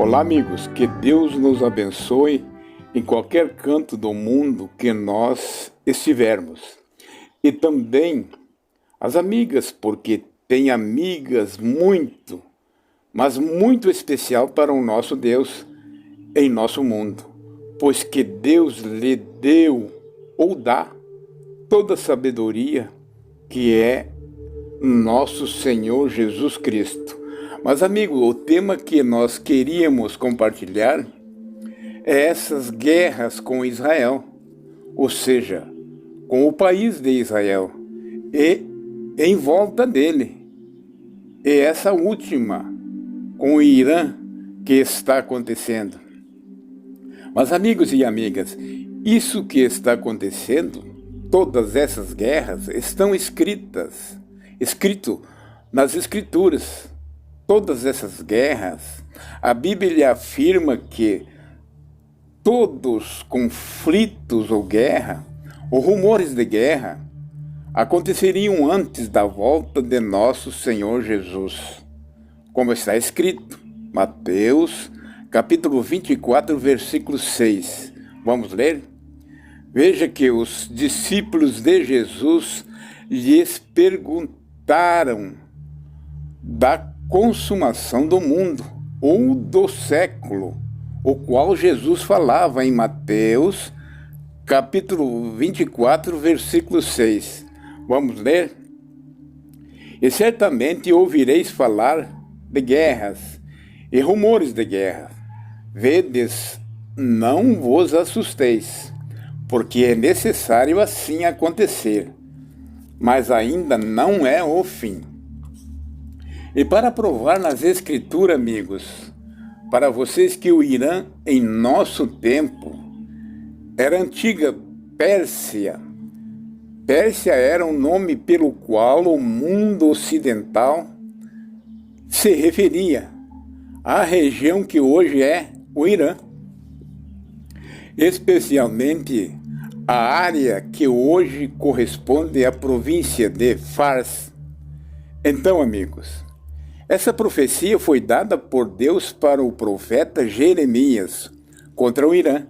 Olá, amigos, que Deus nos abençoe em qualquer canto do mundo que nós estivermos. E também as amigas, porque tem amigas muito, mas muito especial para o nosso Deus em nosso mundo, pois que Deus lhe deu ou dá toda a sabedoria que é nosso Senhor Jesus Cristo. Mas, amigo, o tema que nós queríamos compartilhar é essas guerras com Israel, ou seja, com o país de Israel e em volta dele. E essa última, com o Irã, que está acontecendo. Mas, amigos e amigas, isso que está acontecendo, todas essas guerras, estão escrito nas Escrituras. Todas essas guerras, a Bíblia afirma que todos conflitos ou guerra, ou rumores de guerra, aconteceriam antes da volta de nosso Senhor Jesus. Como está escrito, Mateus, capítulo 24, versículo 6. Vamos ler? Veja que os discípulos de Jesus lhes perguntaram da consumação do mundo ou do século, o qual Jesus falava em Mateus, capítulo 24, versículo 6. Vamos ler? E certamente ouvireis falar de guerras e rumores de guerra. Vedes, não vos assusteis, porque é necessário assim acontecer, mas ainda não é o fim. E para provar nas Escrituras, amigos, para vocês que o Irã, em nosso tempo, era a antiga Pérsia. Pérsia era um nome pelo qual o mundo ocidental se referia à região que hoje é o Irã, especialmente a área que hoje corresponde à província de Fars. Então, amigos, essa profecia foi dada por Deus para o profeta Jeremias contra o Irã.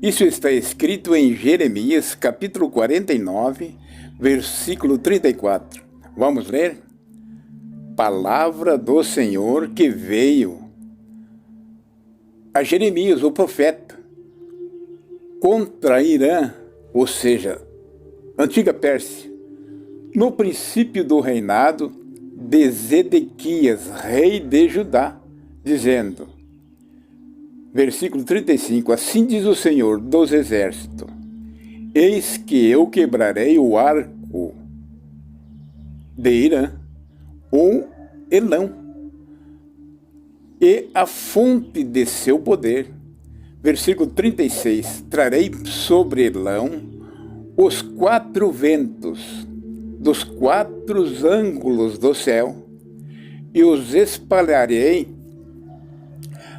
Isso está escrito em Jeremias, capítulo 49, versículo 34. Vamos ler? Palavra do Senhor que veio a Jeremias, o profeta, contra Irã, ou seja, antiga Pérsia, no princípio do reinado de Zedequias, rei de Judá, dizendo, versículo 35, assim diz o Senhor dos exércitos, eis que eu quebrarei o arco de Irã, ou Elão, e a fonte de seu poder. Versículo 36, trarei sobre Elão os 4 ventos dos 4 ângulos do céu, e os espalharei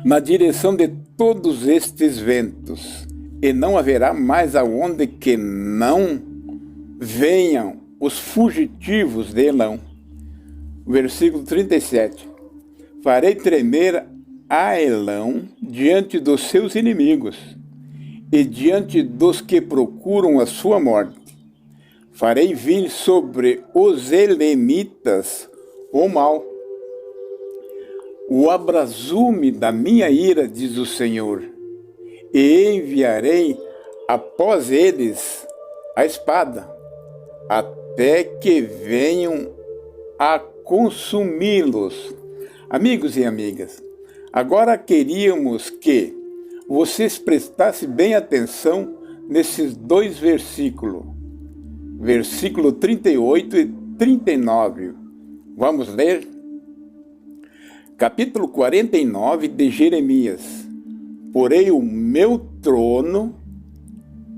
na direção de todos estes ventos, e não haverá mais aonde que não venham os fugitivos de Elão. Versículo 37, farei tremer a Elão diante dos seus inimigos, e diante dos que procuram a sua morte. Farei vir sobre os elemitas o mal, o abrazume da minha ira, diz o Senhor, e enviarei após eles a espada, até que venham a consumi-los. Amigos e amigas, agora queríamos que vocês prestassem bem atenção nesses 2 versículos. Versículo 38 e 39. Vamos ler? Capítulo 49 de Jeremias. Porei o meu trono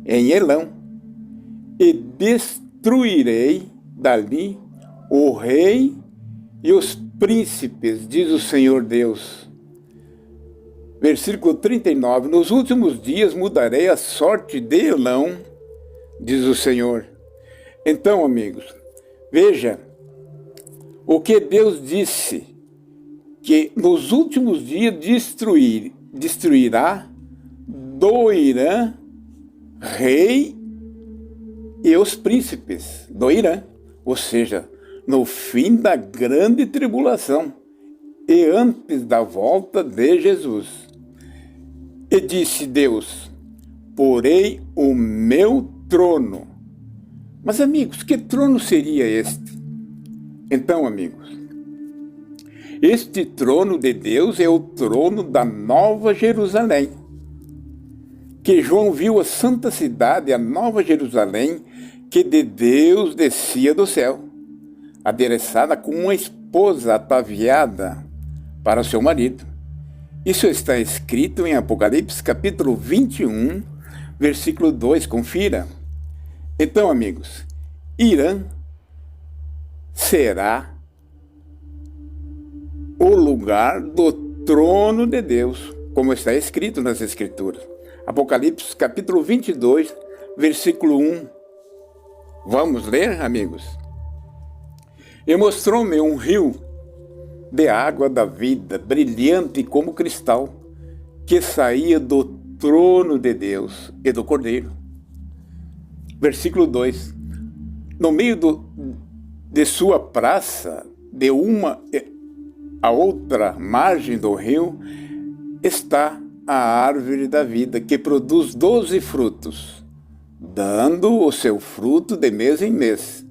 em Elão, e destruirei dali o rei e os príncipes, diz o Senhor Deus. Versículo 39. Nos últimos dias mudarei a sorte de Elão, diz o Senhor. Então, amigos, veja o que Deus disse que nos últimos dias destruirá do Irã rei e os príncipes do Irã, ou seja, no fim da grande tribulação e antes da volta de Jesus. E disse Deus: porei o meu trono. Mas, amigos, que trono seria este? Então, amigos, este trono de Deus é o trono da Nova Jerusalém, que João viu a santa cidade, a Nova Jerusalém, que de Deus descia do céu, adereçada como uma esposa ataviada para seu marido. Isso está escrito em Apocalipse capítulo 21, versículo 2, confira. Então, amigos, Irã será o lugar do trono de Deus, como está escrito nas Escrituras. Apocalipse capítulo 22, versículo 1. Vamos ler, amigos? E mostrou-me um rio de água da vida, brilhante como cristal, que saía do trono de Deus e do Cordeiro. Versículo 2. No meio de sua praça, de uma a outra margem do rio, está a árvore da vida, que produz 12 frutos, dando o seu fruto de mês em mês.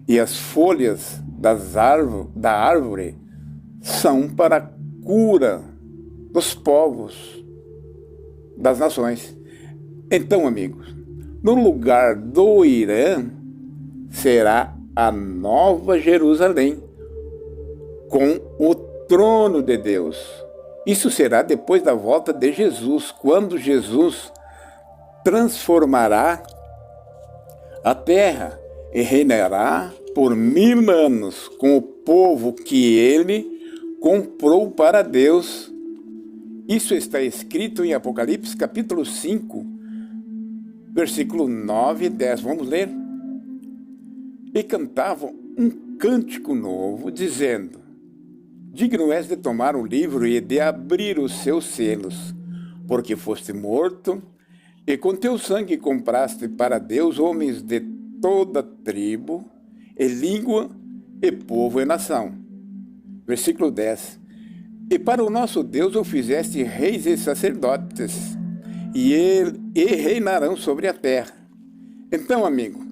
E as folhas da árvore são para a cura dos povos, das nações. Então, amigos, no lugar do Irã será a Nova Jerusalém, com o trono de Deus. Isso será depois da volta de Jesus, quando Jesus transformará a terra e reinará por 1000 anos com o povo que ele comprou para Deus. Isso está escrito em Apocalipse capítulo 5, versículo 9 e 10. Vamos ler? E cantavam um cântico novo, dizendo: digno és de tomar o livro e de abrir os seus selos, porque foste morto, e com teu sangue compraste para Deus homens de toda tribo, e língua, e povo e nação. Versículo 10. E para o nosso Deus o fizeste reis e sacerdotes, e reinarão sobre a terra. Então, amigo,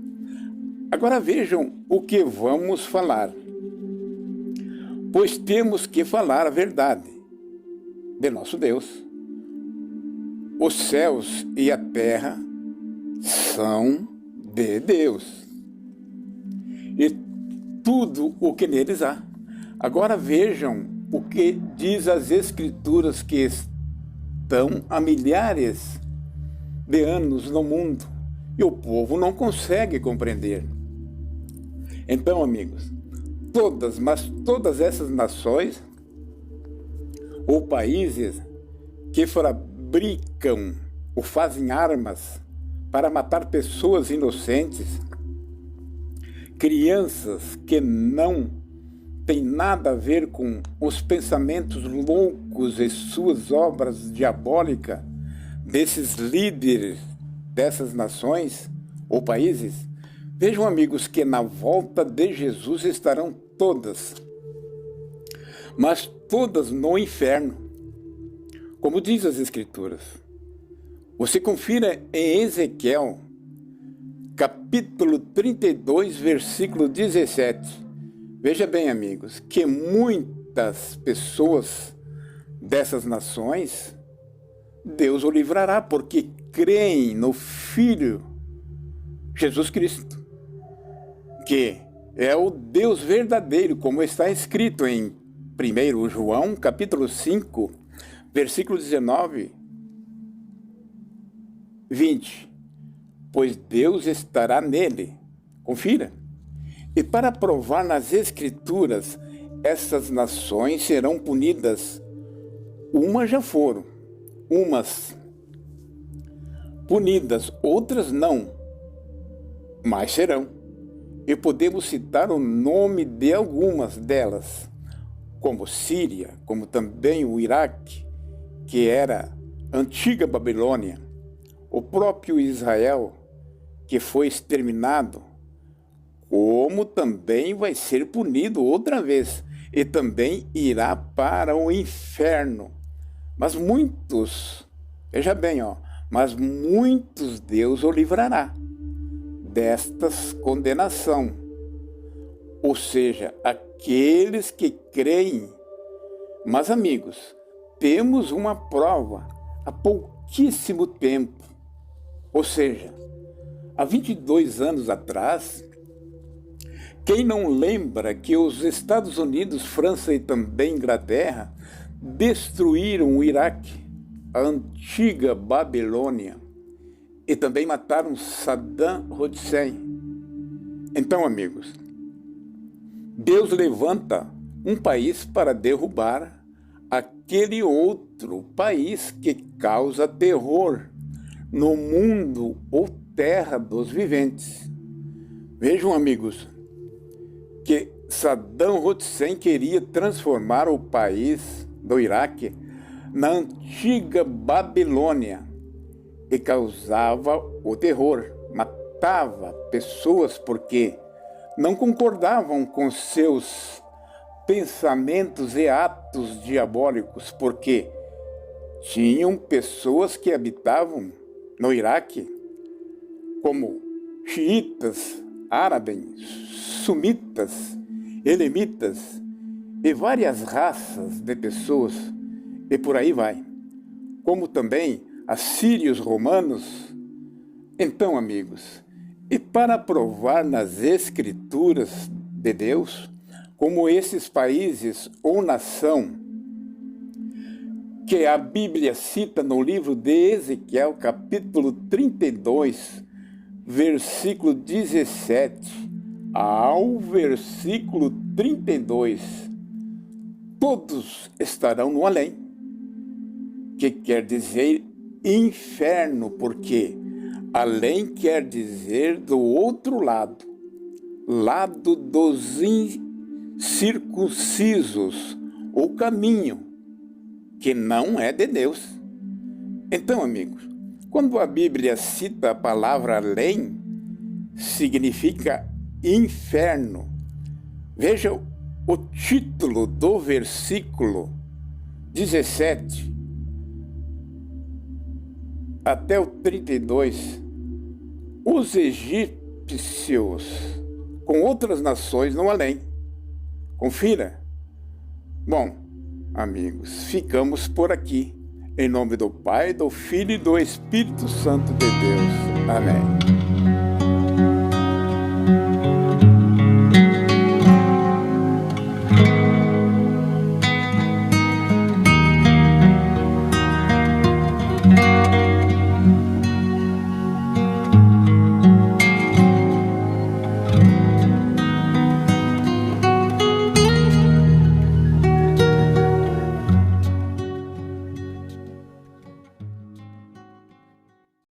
agora vejam o que vamos falar. Pois temos que falar a verdade de nosso Deus. Os céus e a terra são de Deus, e tudo o que neles há. Agora vejam o que diz as Escrituras, que estão há milhares de anos no mundo, e o povo não consegue compreender. Então, amigos, todas essas nações ou países que fabricam ou fazem armas para matar pessoas inocentes, crianças que não têm nada a ver com os pensamentos loucos e suas obras diabólicas desses líderes dessas nações ou países, vejam, amigos, que na volta de Jesus estarão todas, mas todas no inferno, como diz as Escrituras. Você confira em Ezequiel, capítulo 32, versículo 17. Veja bem, amigos, que muitas pessoas dessas nações, Deus o livrará, porque creem no Filho Jesus Cristo, que é o Deus verdadeiro, como está escrito em 1 João, capítulo 5, versículo 19, 20. Pois Deus estará nele. Confira. E para provar nas Escrituras, essas nações serão punidas. Umas já foram, umas punidas, outras não, mas serão. E podemos citar o nome de algumas delas. como Síria, como também o Iraque, que era a antiga Babilônia, o próprio Israel, que foi exterminado, como também vai ser punido outra vez, e também irá para o inferno. Mas muitos, veja bem, mas muitos Deus o livrará destas condenação. Ou seja, aqueles que creem. Mas, amigos, temos uma prova há pouquíssimo tempo. Ou seja, há 22 anos atrás, quem não lembra que os Estados Unidos, França e também Inglaterra destruíram o Iraque, a antiga Babilônia, e também mataram Saddam Hussein? Então, amigos, Deus levanta um país para derrubar aquele outro país que causa terror no mundo ou terra dos viventes. Vejam, amigos, que Saddam Hussein queria transformar o país do Iraque na antiga Babilônia e causava o terror, matava pessoas porque não concordavam com seus pensamentos e atos diabólicos, porque tinham pessoas que habitavam no Iraque, como xiitas, árabes, sumitas, elemitas e várias raças de pessoas, e por aí vai, como também assírios romanos. Então, amigos, e para provar nas Escrituras de Deus, como esses países ou nação que a Bíblia cita no livro de Ezequiel, capítulo 32, versículo 17 ao versículo 32, todos estarão no além, que quer dizer inferno, porque além quer dizer do outro lado, lado dos incircuncisos, ou caminho que não é de Deus. Então, amigos, quando a Bíblia cita a palavra além, significa inferno. Veja o título do versículo 17 até o 32. Os egípcios com outras nações no além. Confira. Bom, amigos, ficamos por aqui. Em nome do Pai, do Filho e do Espírito Santo de Deus. Amém.